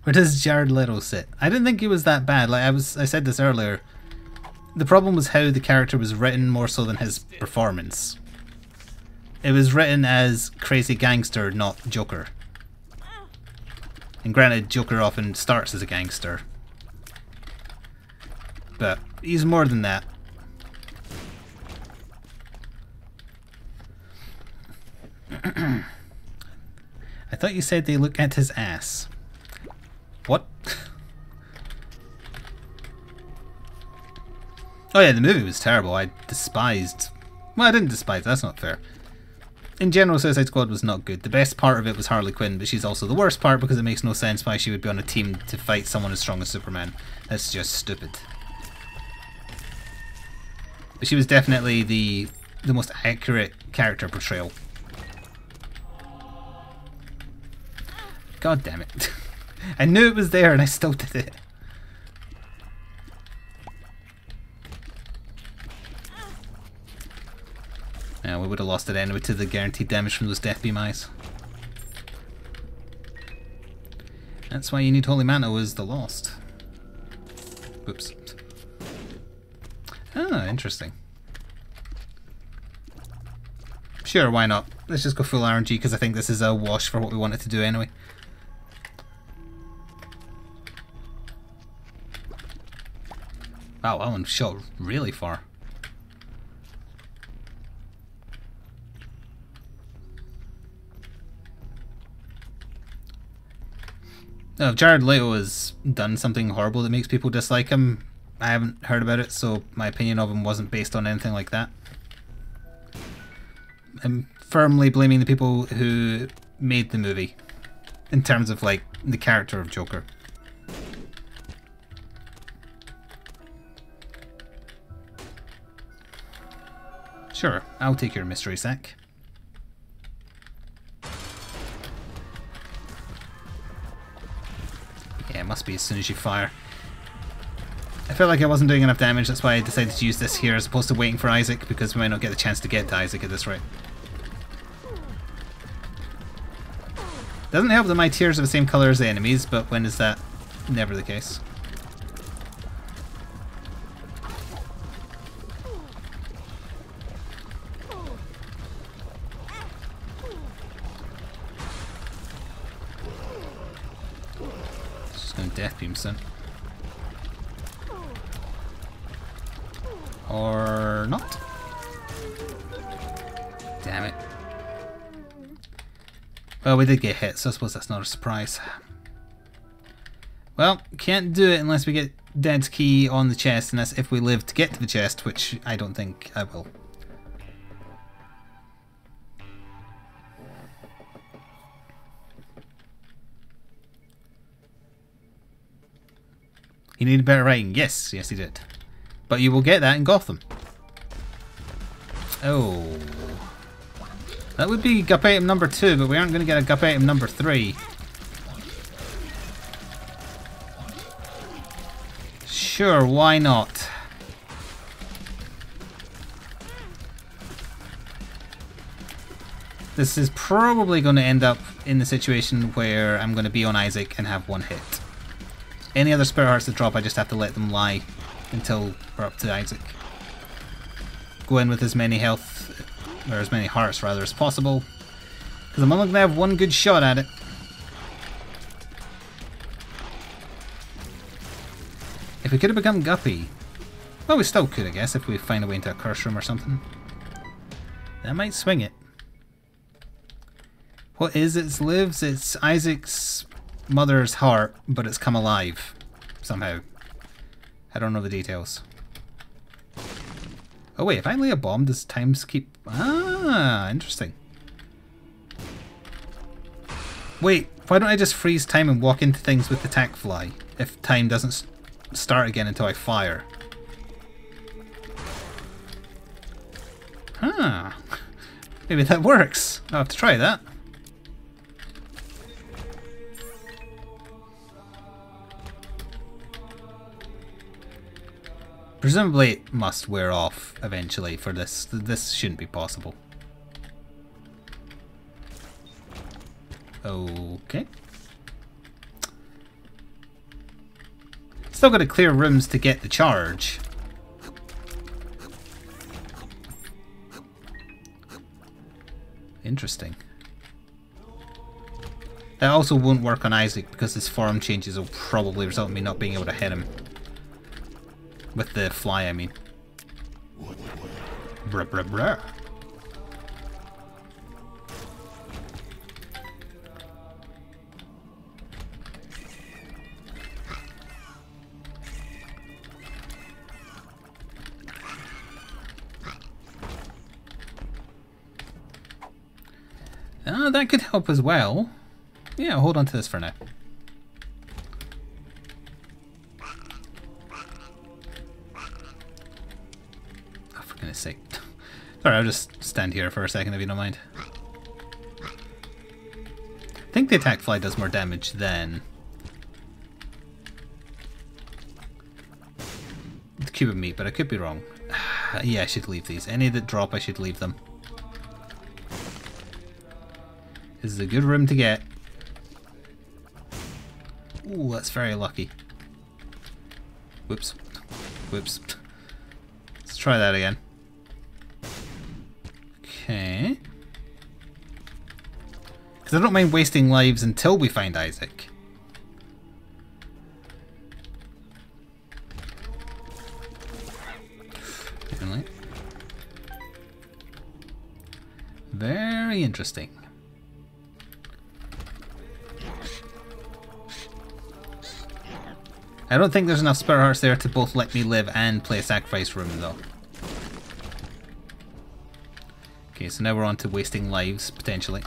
Where does Jared Leto sit? I didn't think he was that bad. Like I said this earlier. The problem was how the character was written more so than his performance. It was written as crazy gangster, not Joker. And granted, Joker often starts as a gangster. But he's more than that. I thought you said they look at his ass. What? Oh yeah, the movie was terrible. I despised... Well, I didn't despise, that's not fair. in general, Suicide Squad was not good. The best part of it was Harley Quinn, but she's also the worst part because it makes no sense why she would be on a team to fight someone as strong as Superman. That's just stupid. But she was definitely the most accurate character portrayal. God damn it. I knew it was there and I still did it. Yeah, we would have lost it anyway to the guaranteed damage from those Death Beam eyes. That's why you need Holy Mantle is the Lost. Whoops. Ah, interesting. Sure, why not? Let's just go full RNG because I think this is a wash for what we wanted to do anyway. Wow, that one shot really far. Now, if Jared Leto has done something horrible that makes people dislike him, I haven't heard about it, so my opinion of him wasn't based on anything like that. I'm firmly blaming the people who made the movie, in terms of, like, the character of Joker. Sure, I'll take your mystery sack. Yeah, it must be as soon as you fire. I felt like I wasn't doing enough damage, that's why I decided to use this here as opposed to waiting for Isaac, because we might not get the chance to get to Isaac at this rate. Doesn't help that my tiers are the same colour as the enemies, but when is that never the case? Just gonna Death Beam soon. Or not? Damn it. Well, we did get hit, so I suppose that's not a surprise. Well, can't do it unless we get Dead's Key on the chest, and that's if we live to get to the chest, which I don't think I will. He needed better writing. Yes, yes he did. But you will get that in Gotham. Oh. That would be Gup item number 2, but we aren't going to get a Gup item number 3. Sure, why not? This is probably going to end up in the situation where I'm going to be on Isaac and have one hit. Any other Spirit Hearts that drop, I just have to let them lie until we're up to Isaac. Go in with as many health, or as many hearts rather, as possible, because I'm only going to have one good shot at it. If we could have become Guppy, well, we still could, I guess, if we find a way into a curse room or something. That might swing it. What is it lives? It's Isaac's mother's heart, but it's come alive somehow. I don't know the details. Oh wait, if I lay a bomb, does times keep... Ah, interesting. Wait, why don't I just freeze time and walk into things with the tack fly if time doesn't start again until I fire? Huh. Maybe that works. I'll have to try that. Presumably it must wear off eventually for this. This shouldn't be possible. Okay. Still got to clear rooms to get the charge. Interesting. That also won't work on Isaac because his form changes will probably result in me not being able to hit him. With the fly, I mean. Bruh, bruh, bruh. That could help as well. Yeah, I'll hold on to this for now. Oh, for goodness sake. Sorry, I'll just stand here for a second if you don't mind. I think the attack fly does more damage than the cube of meat, but I could be wrong. Yeah, I should leave these. Any that drop, I should leave them. This is a good room to get. Ooh, that's very lucky. Whoops. Whoops. Let's try that again. Okay. Because I don't mind wasting lives until we find Isaac. Very interesting. I don't think there's enough Spirit Hearts there to both let me live and play a sacrifice room though. Okay, so now we're on to wasting lives, potentially.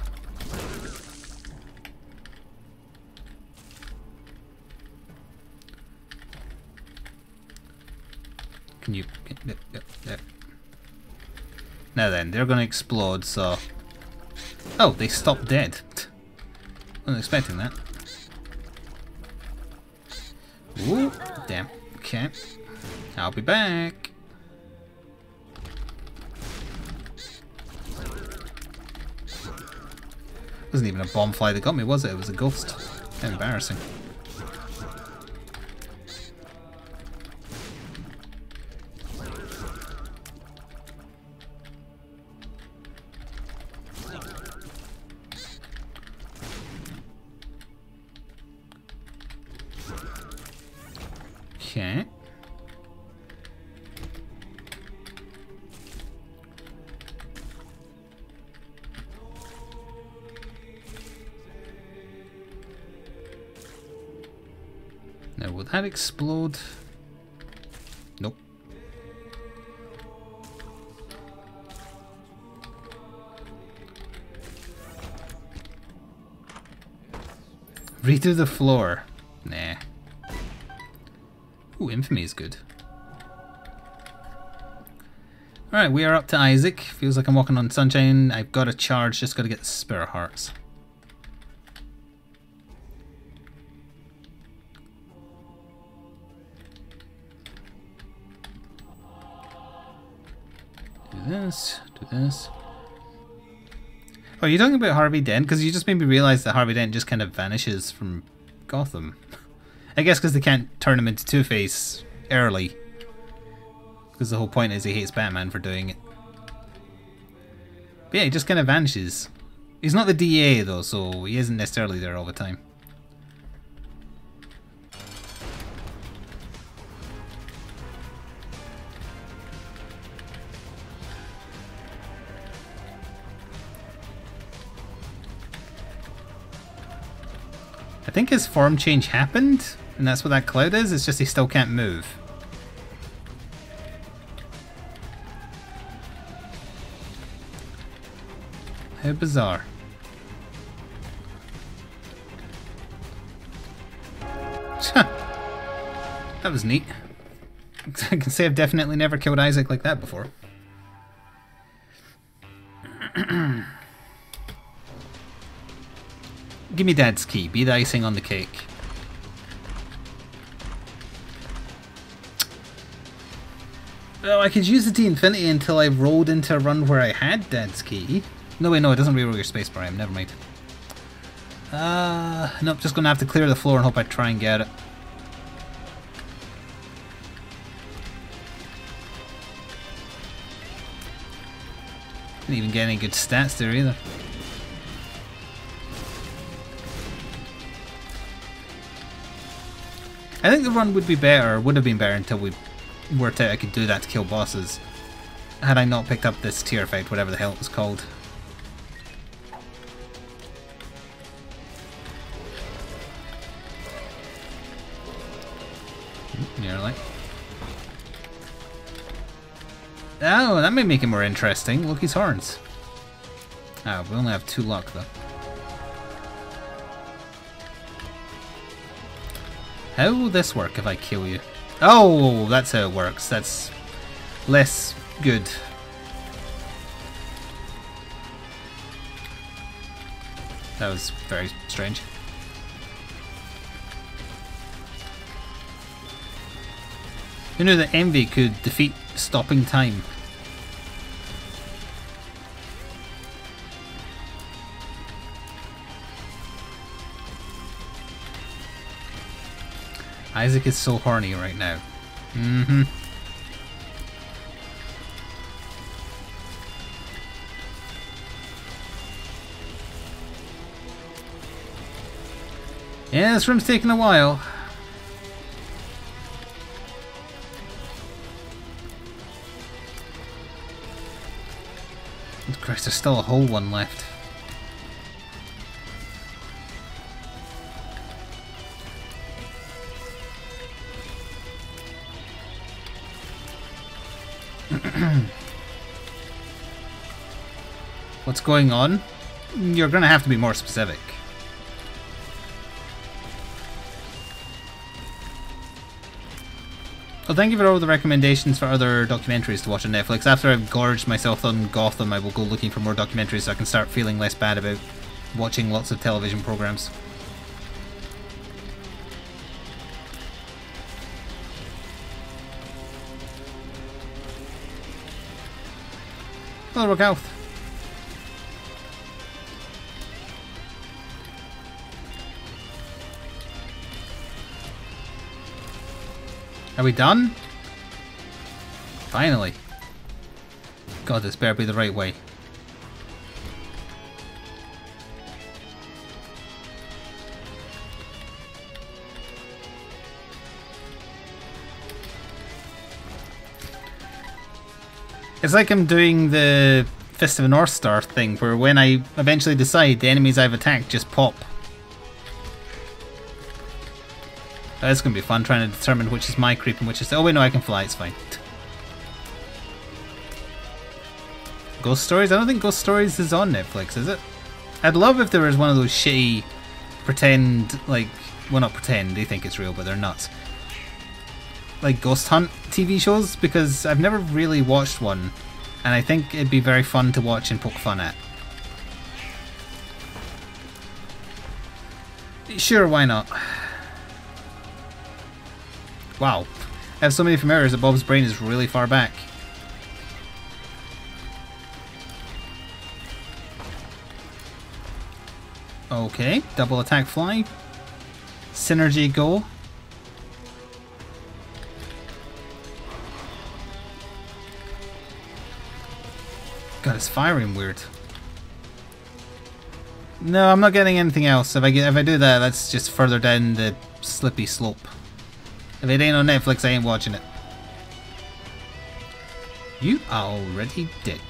Can you... Yep. Now then, they're going to explode, so... Oh, they stopped dead. Wasn't expecting that. Ooh, damn. Okay. I'll be back. Wasn't even a bomb fly that got me, was it? It was a ghost. How embarrassing. Okay. Now, will that explode? Nope. Redo the floor. Nah. Ooh, infamy is good. Alright, we are up to Isaac. Feels like I'm walking on sunshine. I've got a charge, just got to get the Spirit Hearts. Do this, do this. Oh, you're talking about Harvey Dent? Because you just made me realise that Harvey Dent just kind of vanishes from Gotham. I guess because they can't turn him into Two-Face early. Because the whole point is he hates Batman for doing it. But yeah, he just kind of vanishes. He's not the DA though, so he isn't necessarily there all the time. I think his form change happened, and that's what that cloud is, it's just he still can't move. How bizarre. That was neat. I can say I've definitely never killed Isaac like that before. Give me Dad's key. Be the icing on the cake. Oh, I could use the D-Infinity until I rolled into a run where I had Dad's key. No, wait, no, it doesn't reroll your spacebar. I am. Never mind. Nope, just gonna have to clear the floor and hope I try and get it. Didn't even get any good stats there either. I think the run would be better, would have been better until we worked out I could do that to kill bosses. Had I not picked up this tier effect, whatever the hell it was called. Nearly. Oh, that may make it more interesting. Look, his horns. Ah, we only have 2 luck though. How will this work if I kill you? Oh, that's how it works. That's less good. That was very strange. Who knew that envy could defeat stopping time? Isaac is so horny right now. Mm-hmm. Yeah, this room's taking a while. Oh, Christ, there's still a whole one left. What's going on? You're gonna have to be more specific. Well, thank you for all the recommendations for other documentaries to watch on Netflix. After I've gorged myself on Gotham, I will go looking for more documentaries so I can start feeling less bad about watching lots of television programs. Hello, Rook Health. Are we done? Finally. God, this better be the right way. It's like I'm doing the Fist of a North Star thing, where when I eventually decide, the enemies I've attacked just pop. That's going to be fun, trying to determine which is my creep and which is... Oh wait, no, I can fly, it's fine. Ghost Stories? I don't think Ghost Stories is on Netflix, is it? I'd love if there was one of those shitty pretend, like... Well, not pretend, they think it's real, but they're nuts. Like Ghost Hunt TV shows, because I've never really watched one. And I think it'd be very fun to watch and poke fun at. Sure, why not? Wow, I have so many familiars that Bob's brain is really far back. Okay, double attack fly. Synergy go. God, it's firing weird. No, I'm not getting anything else. If I do that, that's just further down the slippy slope. If it ain't on Netflix, I ain't watching it. You are already dead.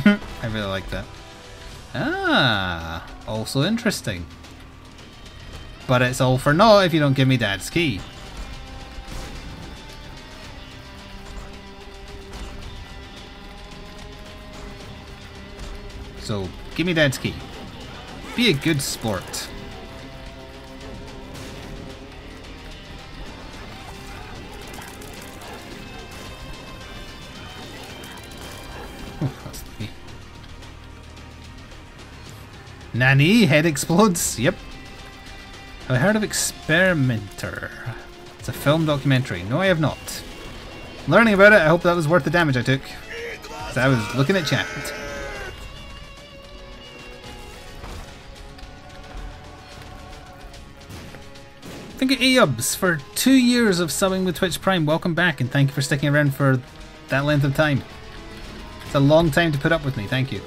I really like that. Ah, also interesting. But it's all for naught if you don't give me Dad's key. So, give me Dad's key. Be a good sport. Oh, that's lucky. Nanny, head explodes. Yep. Have I heard of Experimenter? It's a film documentary. No, I have not. Learning about it, I hope that was worth the damage I took. Because I was looking at chat. Thank you, Ayubs, for 2 years of subbing with Twitch Prime. Welcome back, and thank you for sticking around for that length of time. It's a long time to put up with me. Thank you.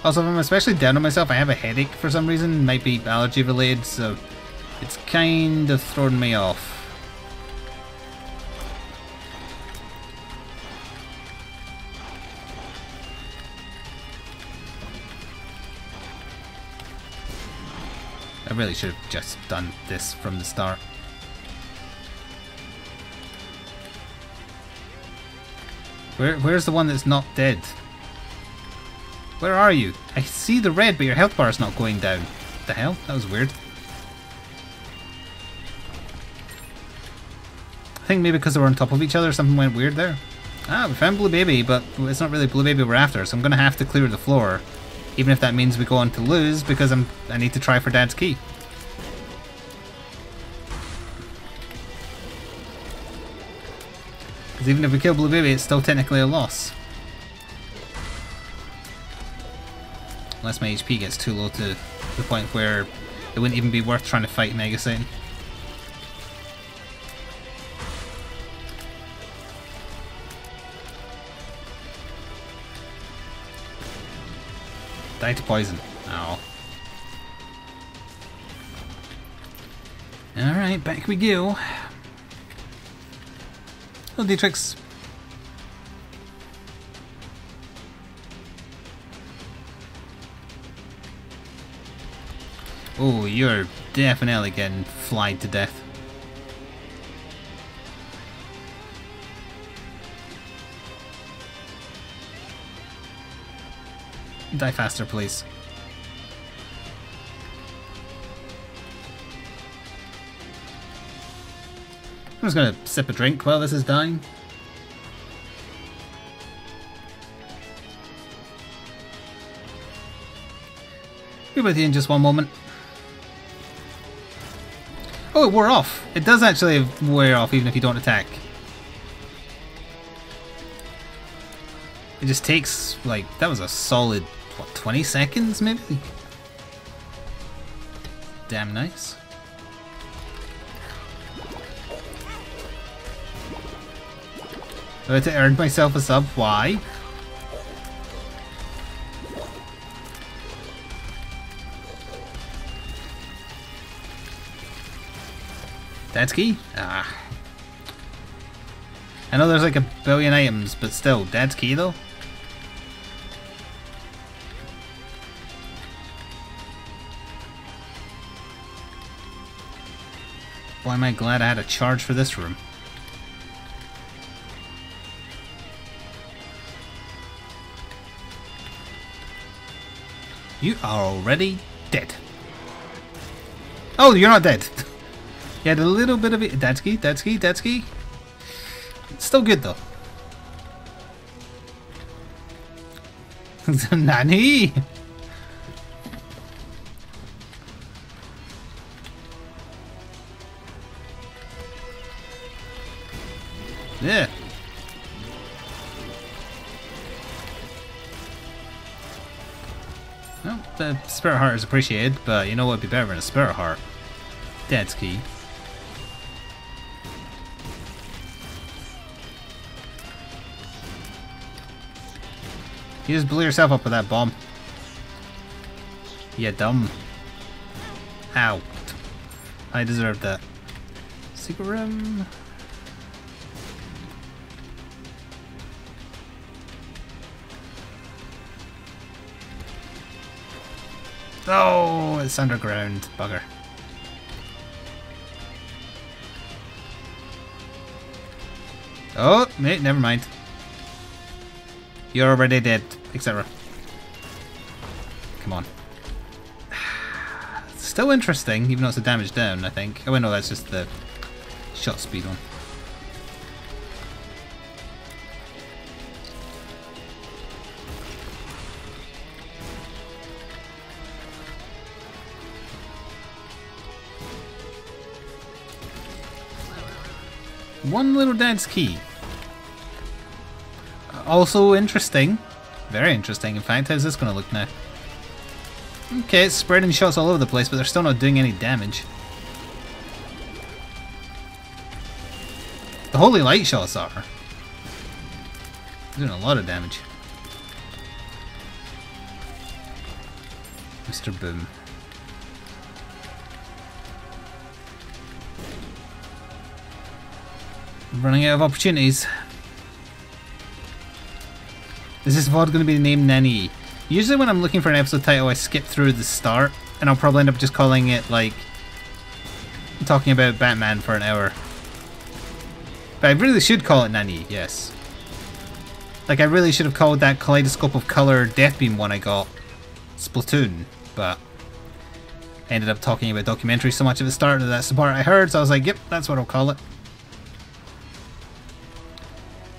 Also, if I'm especially down on myself, I have a headache for some reason. Might be allergy related, so it's kind of throwing me off. I really should have just done this from the start. Where's the one that's not dead? Where are you? I see the red, but your health bar is not going down. What the hell? That was weird. I think maybe because they were on top of each other, something went weird there. Ah, we found Blue Baby, but it's not really Blue Baby we're after, so I'm going to have to clear the floor. Even if that means we go on to lose, because I need to try for Dad's key. Because even if we kill Blue Baby, it's still technically a loss. Unless my HP gets too low to the point where it wouldn't even be worth trying to fight Mega Satan. Die to poison. Oh. Alright, back we go. Oh, Dietrix. Oh, you're definitely getting flied to death. Die faster, please. I'm just gonna sip a drink while this is dying. Be with you in just one moment. Oh, it wore off. It does actually wear off even if you don't attack. It just takes, like, that was a solid, what, 20 seconds maybe? Damn nice. I had to earn myself a sub. Why? Dad's key? Ah. I know there's like a billion items, but still, Dad's key though? Boy, am I glad I had a charge for this room. You are already dead. Oh, you're not dead. You had a little bit of it. Dad's key, Dad's key, Dad's key. It's still good though. Nani? Yeah. Well, the Spirit Heart is appreciated, but you know what would be better than a Spirit Heart? Dad's key. You just blew yourself up with that bomb. You dumb. Ow. I deserved that. Secret room. Oh, it's underground. Bugger. Oh, mate, never mind. You're already dead, etc. Come on. Still interesting, even though it's a damage down, I think. Oh, wait, no, that's just the shot speed one. One little Dad's key. Also interesting. Very interesting, in fact. How's this going to look now? Okay, it's spreading shots all over the place, but they're still not doing any damage. The holy light shots are doing a lot of damage. Mr. Boom. Running out of opportunities. Is this VOD going to be named Nani? Usually when I'm looking for an episode title I skip through the start And I'll probably end up just calling it, like, talking about Batman for an hour. But I really should call it Nani, yes. Like, I really should have called that Kaleidoscope of Colour Deathbeam one I got Splatoon, but I ended up talking about documentary so much at the start that that's the part I heard, so I was like, yep, that's what I'll call it.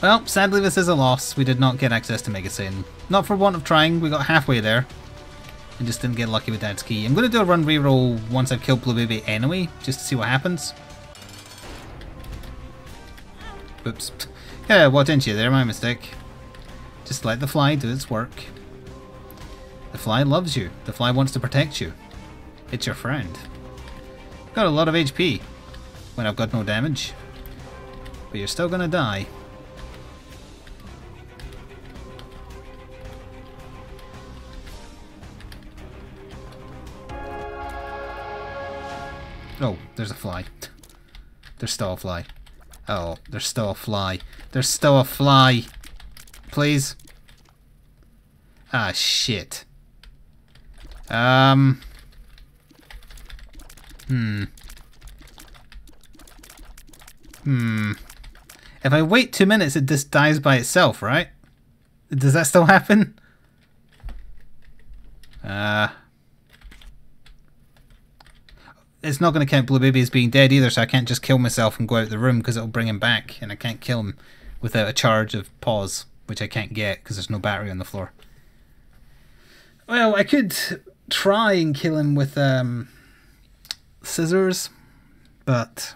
Well, sadly this is a loss. We did not get access to Mega Satan. Not for want of trying, we got halfway there. And just didn't get lucky with Dad's key. I'm going to do a run reroll once I've killed Blue Baby anyway, just to see what happens. Oops. Yeah, what didn't you there? My mistake. Just let the fly do its work. The fly loves you. The fly wants to protect you. It's your friend. Got a lot of HP when I've got no damage. But you're still going to die. Oh, there's a fly. There's still a fly. Oh, there's still a fly. There's still a fly. Please. Ah, shit. Hmm. If I wait 2 minutes, it just dies by itself, right? Does that still happen? It's not going to count Blue Baby as being dead either, so I can't just kill myself and go out the room because it'll bring him back, and I can't kill him without a charge of pause, which I can't get because there's no battery on the floor. Well, I could try and kill him with scissors, but...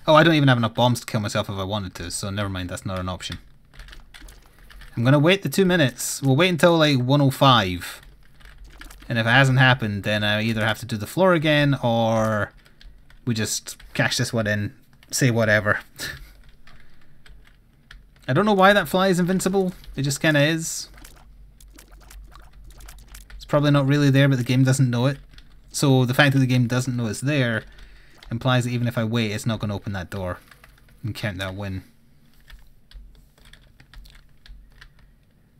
Oh, I don't even have enough bombs to kill myself if I wanted to, so never mind, that's not an option. I'm going to wait the 2 minutes. We'll wait until like 1:05. And if it hasn't happened, then I either have to do the floor again, or we just cash this one in, say whatever. I don't know why that fly is invincible. It just kind of is. It's probably not really there, but the game doesn't know it. So the fact that the game doesn't know it's there implies that even if I wait, it's not going to open that door and count that win.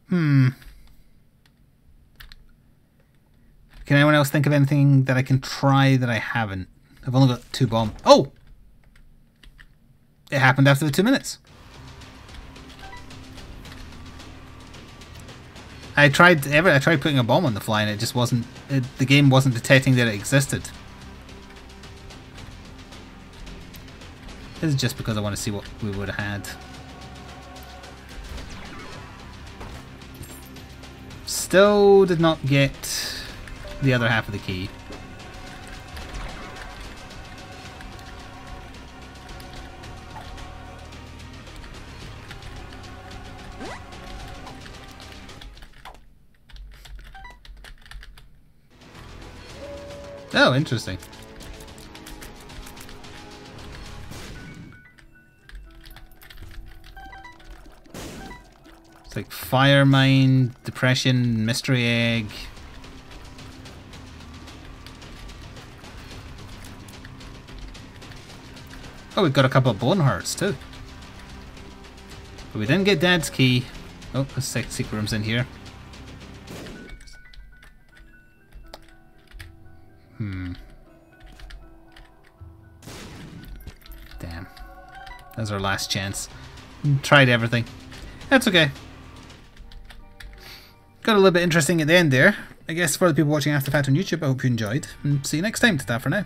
Can anyone else think of anything that I can try that I haven't? I've only got 2 bombs. Oh! It happened after the 2 minutes. I tried putting a bomb on the fly and it just wasn't... the game wasn't detecting that it existed. This is just because I want to see what we would have had. Still did not get the other half of the key. Oh, interesting. It's like fire mine, depression, mystery egg. Oh, we've got a couple of bone hearts too. But we didn't get Dad's key. Oh, there's secret rooms in here. Damn. That was our last chance. Tried everything. That's okay. Got a little bit interesting at the end there. I guess for the people watching After the Fact on YouTube, I hope you enjoyed. And see you next time. Ta-ta for now.